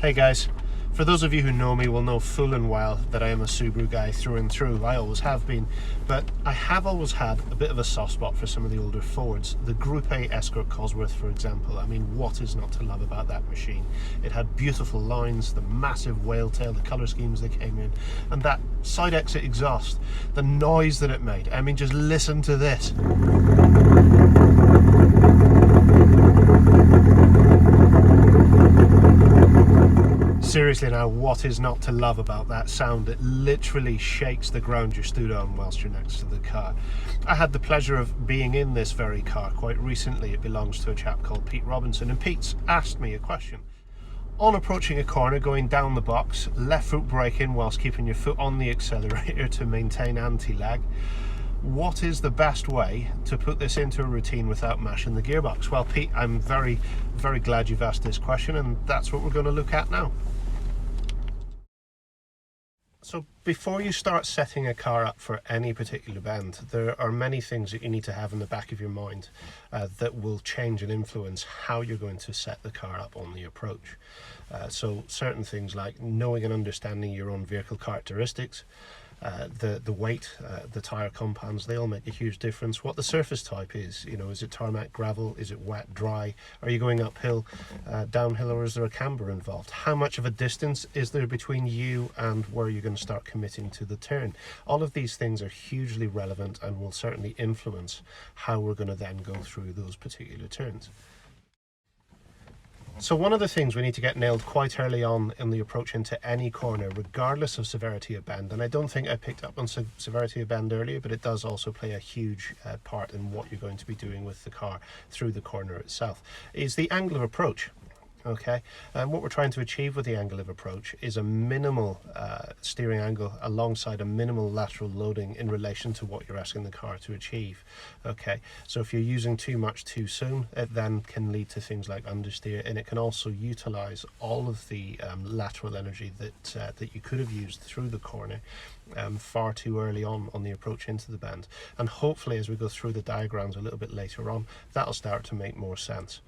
Hey guys, for those of you who know me will know full and well that I am a Subaru guy through and through. I always have been, but I have always had a bit of a soft spot for some of the older Fords. The Group A Escort Cosworth, for example. I mean, what is not to love about that machine? It had beautiful lines, the massive whale tail, the colour schemes that came in, and that side exit exhaust, the noise that it made. I mean, just listen to this. Seriously now, what is not to love about that sound? It literally shakes the ground you're stood on whilst you're next to the car. I had the pleasure of being in this very car quite recently. It belongs to a chap called Pete Robinson, and Pete's asked me a question. On approaching a corner, going down the box, left foot braking whilst keeping your foot on the accelerator to maintain anti-lag. What is the best way to put this into a routine without mashing the gearbox? Well, Pete, I'm very glad you've asked this question, and that's what we're going to look at now. So before you start setting a car up for any particular bend, there are many things that you need to have in the back of your mind that will change and influence how you're going to set the car up on the approach. So certain things like knowing and understanding your own vehicle characteristics, the weight, the tyre compounds, they all make a huge difference. What the surface type is, you know, is it tarmac, gravel, is it wet, dry, are you going uphill, downhill, or is there a camber involved? How much of a distance is there between you and where you're going to start committing to the turn? All of these things are hugely relevant and will certainly influence how we're going to then go through those particular turns. So one of the things we need to get nailed quite early on in the approach into any corner, regardless of severity of bend, and I don't think I picked up on severity of bend earlier, but it does also play a huge part in what you're going to be doing with the car through the corner itself, is the angle of approach. Okay, and what we're trying to achieve with the angle of approach is a minimal steering angle alongside a minimal lateral loading in relation to what you're asking the car to achieve. Okay, so if you're using too much too soon, it then can lead to things like understeer, and it can also utilize all of the lateral energy that you could have used through the corner far too early on the approach into the bend. And hopefully as we go through the diagrams a little bit later on, that'll start to make more sense.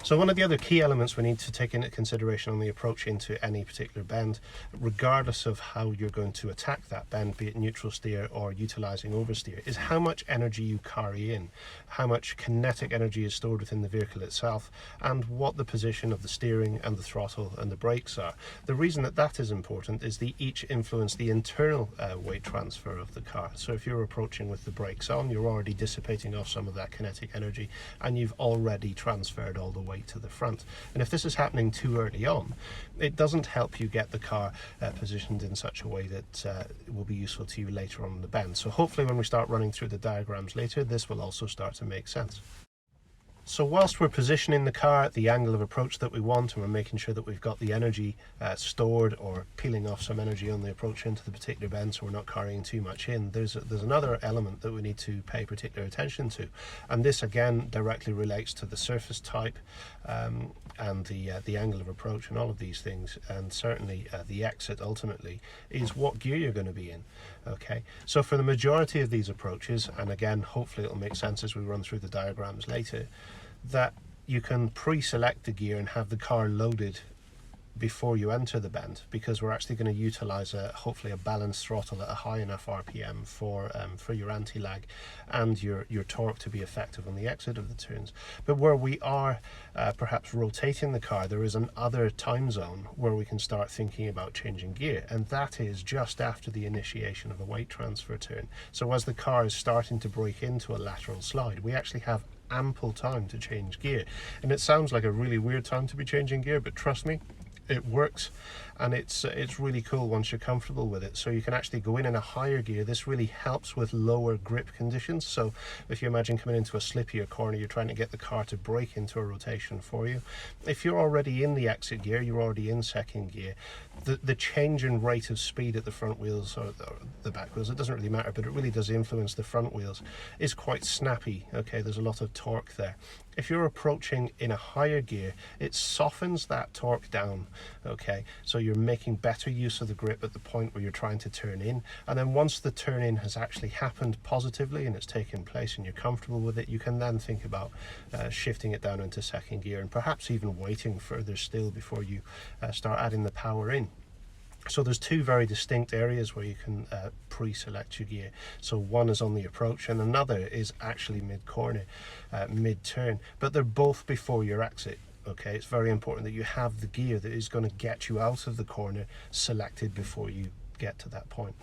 So one of the other key elements we need to take into consideration on the approach into any particular bend, regardless of how you're going to attack that bend, be it neutral steer or utilizing oversteer, is how much energy you carry in, how much kinetic energy is stored within the vehicle itself, and what the position of the steering and the throttle and the brakes are. The reason that that is important is they each influence the internal weight transfer of the car. So if you're approaching with the brakes on, you're already dissipating off some of that kinetic energy, and you've already transferred all the way to the front. And if this is happening too early on, it doesn't help you get the car positioned in such a way that will be useful to you later on in the bend. So hopefully when we start running through the diagrams later, this will also start to make sense. So whilst we're positioning the car at the angle of approach that we want, and we're making sure that we've got the energy stored or peeling off some energy on the approach into the particular bend so we're not carrying too much in, there's another element that we need to pay particular attention to, and this again directly relates to the surface type and the angle of approach and all of these things, and certainly the exit ultimately is what gear you're going to be in. Okay, so for the majority of these approaches, and again hopefully it'll make sense as we run through the diagrams later, that you can pre-select the gear and have the car loaded before you enter the bend, because we're actually going to utilize hopefully a balanced throttle at a high enough RPM for your anti-lag and your torque to be effective on the exit of the turns. But where we are perhaps rotating the car, there is another time zone where we can start thinking about changing gear, and that is just after the initiation of a weight transfer turn. So as the car is starting to break into a lateral slide, we actually have ample time to change gear. And it sounds like a really weird time to be changing gear, but trust me, it works, and it's really cool once you're comfortable with it. So you can actually go in a higher gear. This really helps with lower grip conditions. So if you imagine coming into a slippier corner, you're trying to get the car to brake into a rotation for you. If you're already in the exit gear, you're already in second gear, the change in rate of speed at the front wheels or the back wheels, it doesn't really matter, but it really does influence the front wheels, is quite snappy. Okay, there's a lot of torque there. If you're approaching in a higher gear, it softens that torque down Okay, so you're making better use of the grip at the point where you're trying to turn in, and then once the turn in has actually happened positively and it's taken place and you're comfortable with it, you can then think about shifting it down into second gear, and perhaps even waiting further still before you start adding the power in. So there's two very distinct areas where you can pre-select your gear. So one is on the approach and another is actually mid-corner, mid-turn, but they're both before your exit. Okay, it's very important that you have the gear that is going to get you out of the corner selected before you get to that point.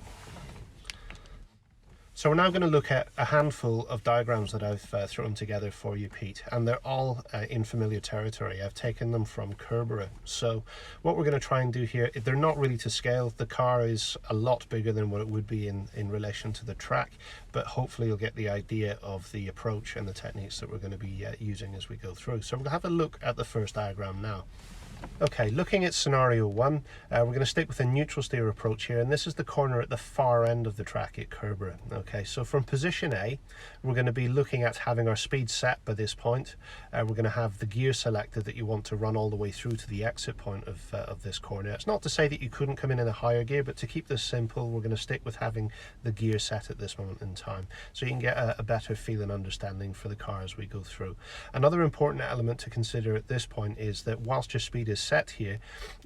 So we're now going to look at a handful of diagrams that I've thrown together for you, Pete, and they're all in familiar territory. I've taken them from Kerberos. So what we're going to try and do here, they're not really to scale. The car is a lot bigger than what it would be in relation to the track, but hopefully you'll get the idea of the approach and the techniques that we're going to be using as we go through. So we're going to have a look at the first diagram now. Okay, looking at scenario one, we're going to stick with a neutral steer approach here, and this is the corner at the far end of the track at Kerberos. Okay, so from position A, we're going to be looking at having our speed set by this point. We're going to have the gear selected that you want to run all the way through to the exit point of this corner. It's not to say that you couldn't come in a higher gear, but to keep this simple, we're going to stick with having the gear set at this moment in time, so you can get a better feel and understanding for the car as we go through. Another important element to consider at this point is that whilst your speed is set here,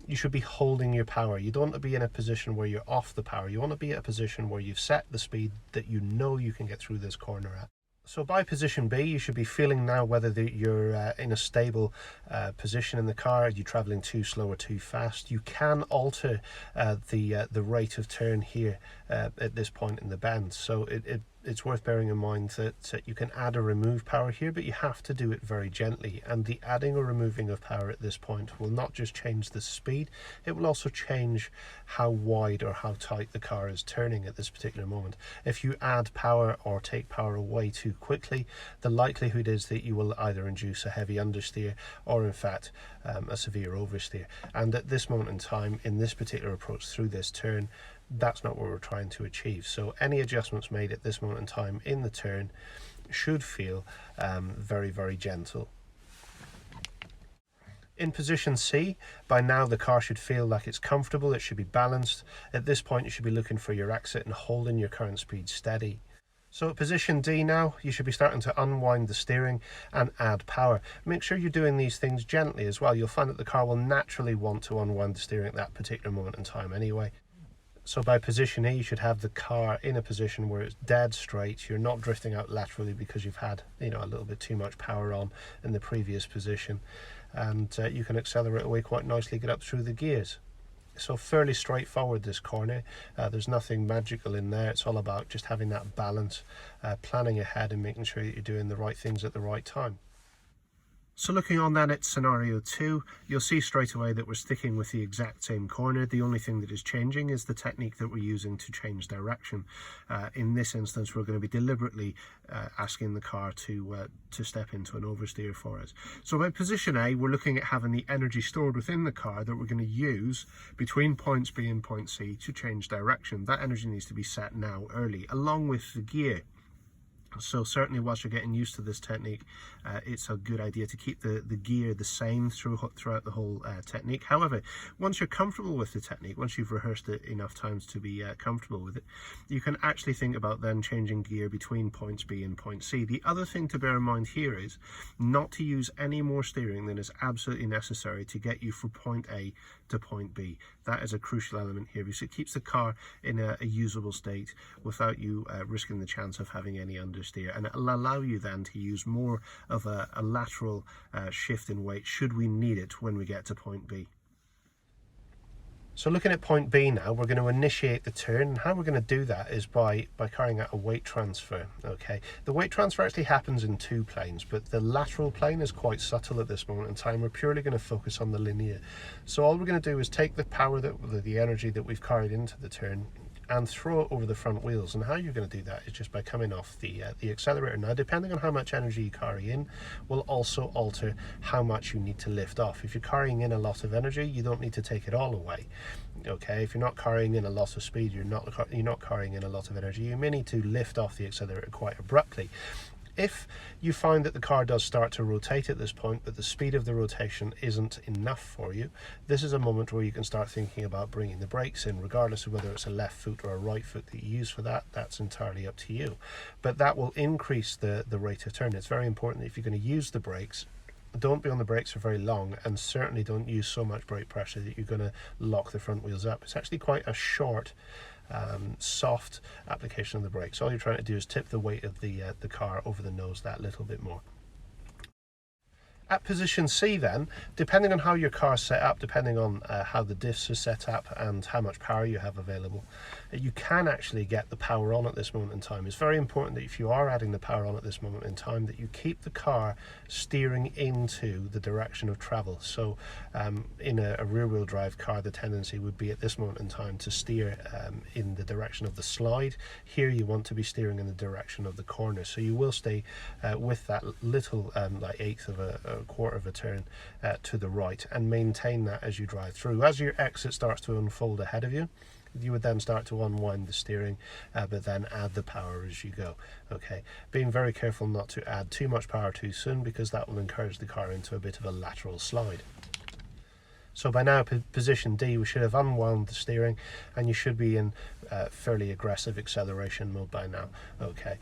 you should be holding your power. You don't want to be in a position where you're off the power. You want to be at a position where you've set the speed that you know you can get through this corner at. So by position B, you should be feeling now whether you're in a stable position in the car. Are you traveling too slow or too fast? You can alter the rate of turn here at this point in the bend. So it's worth bearing in mind that you can add or remove power here, but you have to do it very gently. And the adding or removing of power at this point will not just change the speed, it will also change how wide or how tight the car is turning at this particular moment. If you add power or take power away too quickly, the likelihood is that you will either induce a heavy understeer or in fact a severe oversteer. And at this moment in time, in this particular approach through this turn, that's not what we're trying to achieve. So any adjustments made at this moment in time in the turn should feel very, very gentle. In position C, by now the car should feel like it's comfortable, it should be balanced. At this point you should be looking for your exit and holding your current speed steady. So at position D now, you should be starting to unwind the steering and add power. Make sure you're doing these things gently as well. You'll find that the car will naturally want to unwind the steering at that particular moment in time anyway. So by position E, you should have the car in a position where it's dead straight. You're not drifting out laterally because you've had, a little bit too much power on in the previous position. And you can accelerate away quite nicely, get up through the gears. So fairly straightforward, this corner. There's nothing magical in there. It's all about just having that balance, planning ahead and making sure that you're doing the right things at the right time. So looking on then at scenario 2, you'll see straight away that we're sticking with the exact same corner. The only thing that is changing is the technique that we're using to change direction. In this instance, we're going to be deliberately asking the car to step into an oversteer for us. So by position A, we're looking at having the energy stored within the car that we're going to use between points B and point C to change direction. That energy needs to be set now early, along with the gear. So certainly whilst you're getting used to this technique, it's a good idea to keep the gear the same throughout the whole technique. However, once you're comfortable with the technique, once you've rehearsed it enough times to be comfortable with it, you can actually think about then changing gear between points B and point C. The other thing to bear in mind here is not to use any more steering than is absolutely necessary to get you from point A to point B. That is a crucial element here because it keeps the car in a usable state without you risking the chance of having any understeer, and it'll allow you then to use more of a lateral shift in weight should we need it when we get to point B. So looking at point B now, we're going to initiate the turn, and how we're going to do that is by carrying out a weight transfer. Okay, the weight transfer actually happens in two planes, but the lateral plane is quite subtle at this moment in time. We're purely going to focus on the linear. So all we're going to do is take the power, the energy that we've carried into the turn, and throw it over the front wheels. And how you're going to do that is just by coming off the accelerator. Now, depending on how much energy you carry in will also alter how much you need to lift off. If you're carrying in a lot of energy, you don't need to take it all away. Okay, if you're not carrying in a lot of speed, you're not carrying in a lot of energy, you may need to lift off the accelerator quite abruptly. If you find that the car does start to rotate at this point, but the speed of the rotation isn't enough for you, this is a moment where you can start thinking about bringing the brakes in, regardless of whether it's a left foot or a right foot that you use for that. That's entirely up to you. But that will increase the rate of turn. It's very important that if you're going to use the brakes, don't be on the brakes for very long, and certainly don't use so much brake pressure that you're going to lock the front wheels up. It's actually quite a short, soft application of the brakes. All you're trying to do is tip the weight of the car over the nose that little bit more. At position C then, depending on how your car's set up, depending on how the diffs are set up and how much power you have available, you can actually get the power on at this moment in time. It's very important that if you are adding the power on at this moment in time, that you keep the car steering into the direction of travel. So in a rear-wheel drive car, the tendency would be at this moment in time to steer in the direction of the slide. Here you want to be steering in the direction of the corner. So you will stay with that little like eighth of a quarter of a turn to the right, and maintain that as you drive through. As your exit starts to unfold ahead of you, you would then start to unwind the steering, but then add the power as you go. Okay, being very careful not to add too much power too soon, because that will encourage the car into a bit of a lateral slide. So by now, position D, we should have unwound the steering, and you should be in fairly aggressive acceleration mode by now. Okay.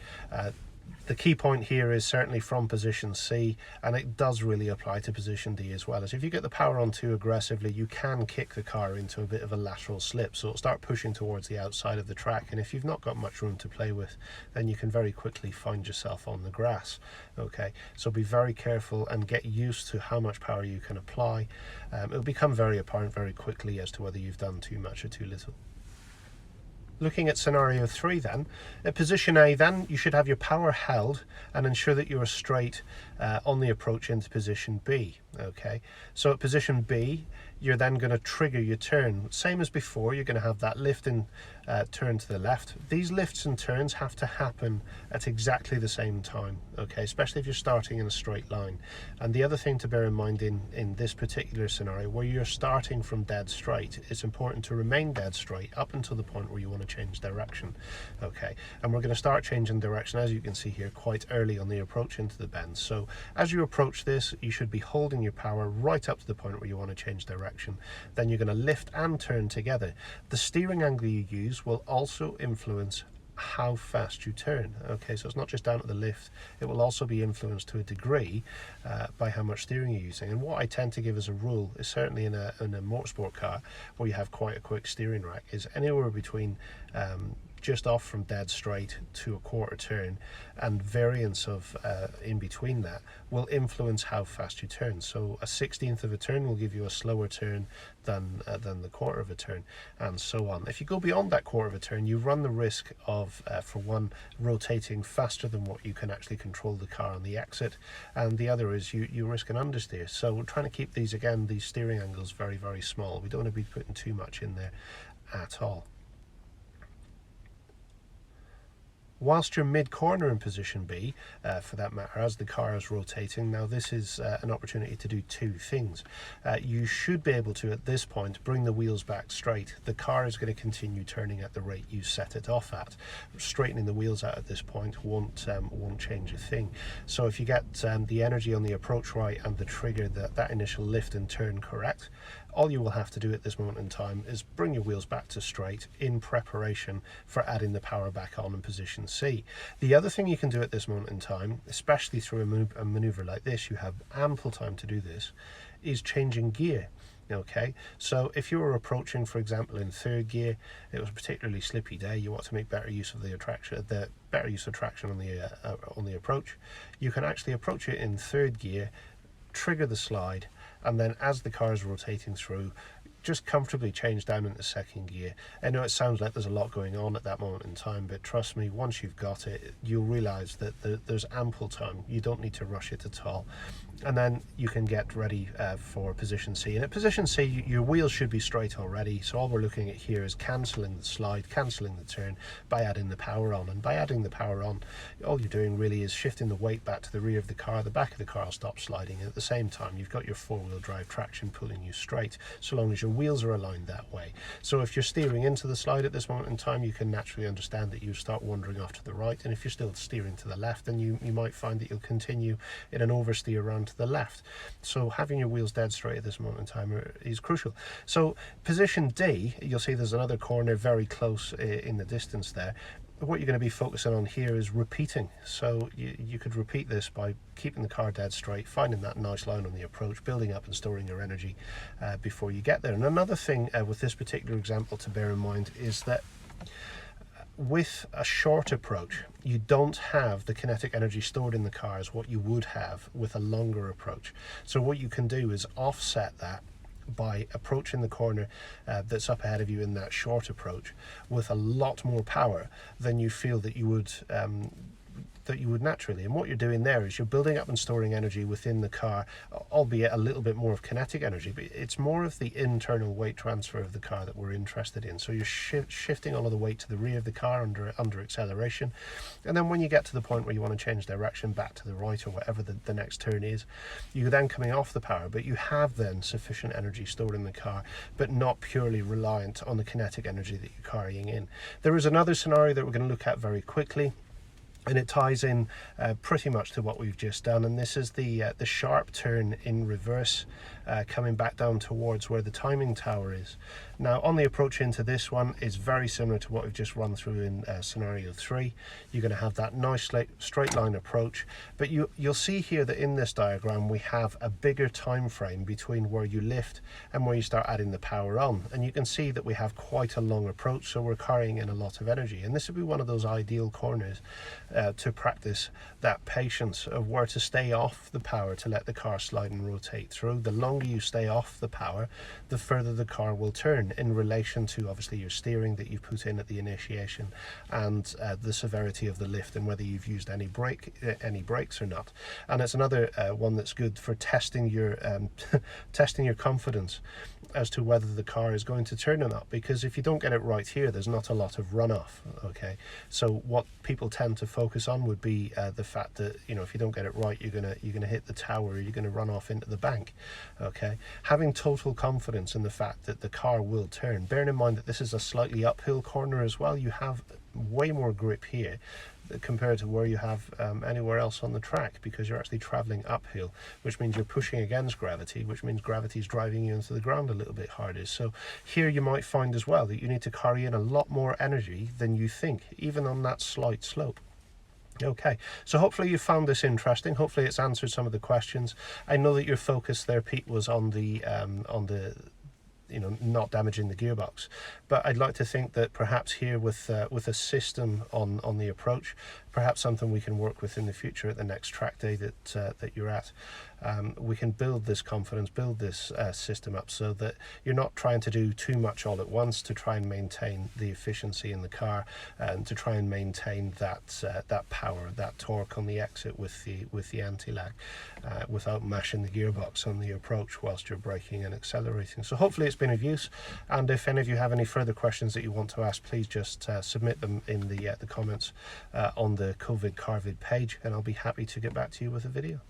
The key point here is certainly from position C, and it does really apply to position D as well, as if you get the power on too aggressively, you can kick the car into a bit of a lateral slip, so it'll start pushing towards the outside of the track, and if you've not got much room to play with, then you can very quickly find yourself on the grass. Okay, so be very careful and get used to how much power you can apply. It'll become very apparent very quickly as to whether you've done too much or too little. Looking at scenario 3 then, at position A then, you should have your power held and ensure that you are straight on the approach into position B. Okay, so at position B, you're then going to trigger your turn. Same as before, you're going to have that lift and turn to the left. These lifts and turns have to happen at exactly the same time, okay, especially if you're starting in a straight line. And the other thing to bear in mind in this particular scenario, where you're starting from dead straight, it's important to remain dead straight up until the point where you want to change direction. Okay, and we're going to start changing direction, as you can see here, quite early on the approach into the bend. So as you approach this, you should be holding your power right up to the point where you want to change direction. Then you're going to lift and turn together. The steering angle you use will also influence how fast you turn. Okay, so it's not just down at the lift, it will also be influenced to a degree by how much steering you're using. And what I tend to give as a rule is, certainly in a motorsport car where you have quite a quick steering rack, is anywhere between just off from dead straight to a quarter turn, and variance of in between that will influence how fast you turn. So a 1/16th of a turn will give you a slower turn than the quarter of a turn, and so on. If you go beyond that quarter of a turn, you run the risk of, for one, rotating faster than what you can actually control the car on the exit, and the other is you risk an understeer. So we're trying to keep these steering angles very, very small. We don't want to be putting too much in there at all. Whilst you're mid-corner in position B, for that matter, as the car is rotating, now this is an opportunity to do two things. You should be able to, at this point, bring the wheels back straight. The car is going to continue turning at the rate you set it off at. Straightening the wheels out at this point won't change a thing. So if you get the energy on the approach right and the trigger, that initial lift and turn correct, all you will have to do at this moment in time is bring your wheels back to straight in preparation for adding the power back on in position C. The other thing you can do at this moment in time, especially through a maneuver like this, you have ample time to do this, is changing gear. Okay, so if you were approaching, for example, in third gear, it was a particularly slippy day, you want to make better use of the better use of traction on the approach, you can actually approach it in third gear, trigger the slide, and then as the car is rotating through, just comfortably change down into second gear. I know it sounds like there's a lot going on at that moment in time, but trust me, once you've got it, you'll realize that there's ample time. You don't need to rush it at all. and then you can get ready for position C. And at position C, your wheels should be straight already, so all we're looking at here is cancelling the slide, cancelling the turn by adding the power on. And by adding the power on, all you're doing really is shifting the weight back to the rear of the car. The back of the car will stop sliding, and at the same time you've got your four-wheel drive traction pulling you straight, so long as your wheels are aligned that way. So if you're steering into the slide at this moment in time, you can naturally understand that you start wandering off to the right, and if you're still steering to the left, then you might find that you'll continue in an oversteer around to the left. So having your wheels dead straight at this moment in time is crucial. So position D, you'll see there's another corner very close in the distance there. What you're going to be focusing on here is repeating. So you could repeat this by keeping the car dead straight, finding that nice line on the approach, building up and storing your energy before you get there. And another thing with this particular example to bear in mind is that with a short approach, you don't have the kinetic energy stored in the car as what you would have with a longer approach. So what you can do is offset that by approaching the corner that's up ahead of you in that short approach with a lot more power than you feel that you would naturally. And what you're doing there is you're building up and storing energy within the car, albeit a little bit more of kinetic energy, but it's more of the internal weight transfer of the car that we're interested in. So you're shifting all of the weight to the rear of the car under acceleration, and then when you get to the point where you want to change direction back to the right or whatever the next turn is, you're then coming off the power, but you have then sufficient energy stored in the car, but not purely reliant on the kinetic energy that you're carrying in. There is another scenario that we're going to look at very quickly, and it ties in pretty much to what we've just done, and this is the sharp turn in reverse coming back down towards where the timing tower is. Now on the approach into this one is very similar to what we've just run through in scenario 3. You're going to have that nice straight line approach, but you'll see here that in this diagram we have a bigger time frame between where you lift and where you start adding the power on, and you can see that we have quite a long approach, so we're carrying in a lot of energy, and this would be one of those ideal corners to practice that patience of where to stay off the power to let the car slide and rotate through. The longer you stay off the power, the further the car will turn in relation to obviously your steering that you put in at the initiation and the severity of the lift and whether you've used any brakes or not. And it's another one that's good for testing your testing your confidence as to whether the car is going to turn or not, because if you don't get it right here, there's not a lot of runoff. Okay, so what people tend to focus on would be the fact that, you know, if you don't get it right, you're gonna hit the tower, or you're gonna run off into the bank. Okay, having total confidence in the fact that the car will turn, bearing in mind that this is a slightly uphill corner as well, you have way more grip here compared to where you have anywhere else on the track, because you're actually traveling uphill, which means you're pushing against gravity, which means gravity's driving you into the ground a little bit harder. So here you might find as well that you need to carry in a lot more energy than you think, even on that slight slope. Okay, so hopefully you found this interesting. Hopefully it's answered some of the questions. I know that your focus there, Pete, was on the you know, not damaging the gearbox, but I'd like to think that perhaps here with a system on the approach, perhaps something we can work with in the future at the next track day that you're at, we can build this confidence, build this system up so that you're not trying to do too much all at once to try and maintain the efficiency in the car and to try and maintain that power, that torque on the exit with the anti-lag without mashing the gearbox on the approach whilst you're braking and accelerating. So hopefully it's been of use, and if any of you have any further questions that you want to ask, please just submit them in the comments on the COVID Carvid page, and I'll be happy to get back to you with a video.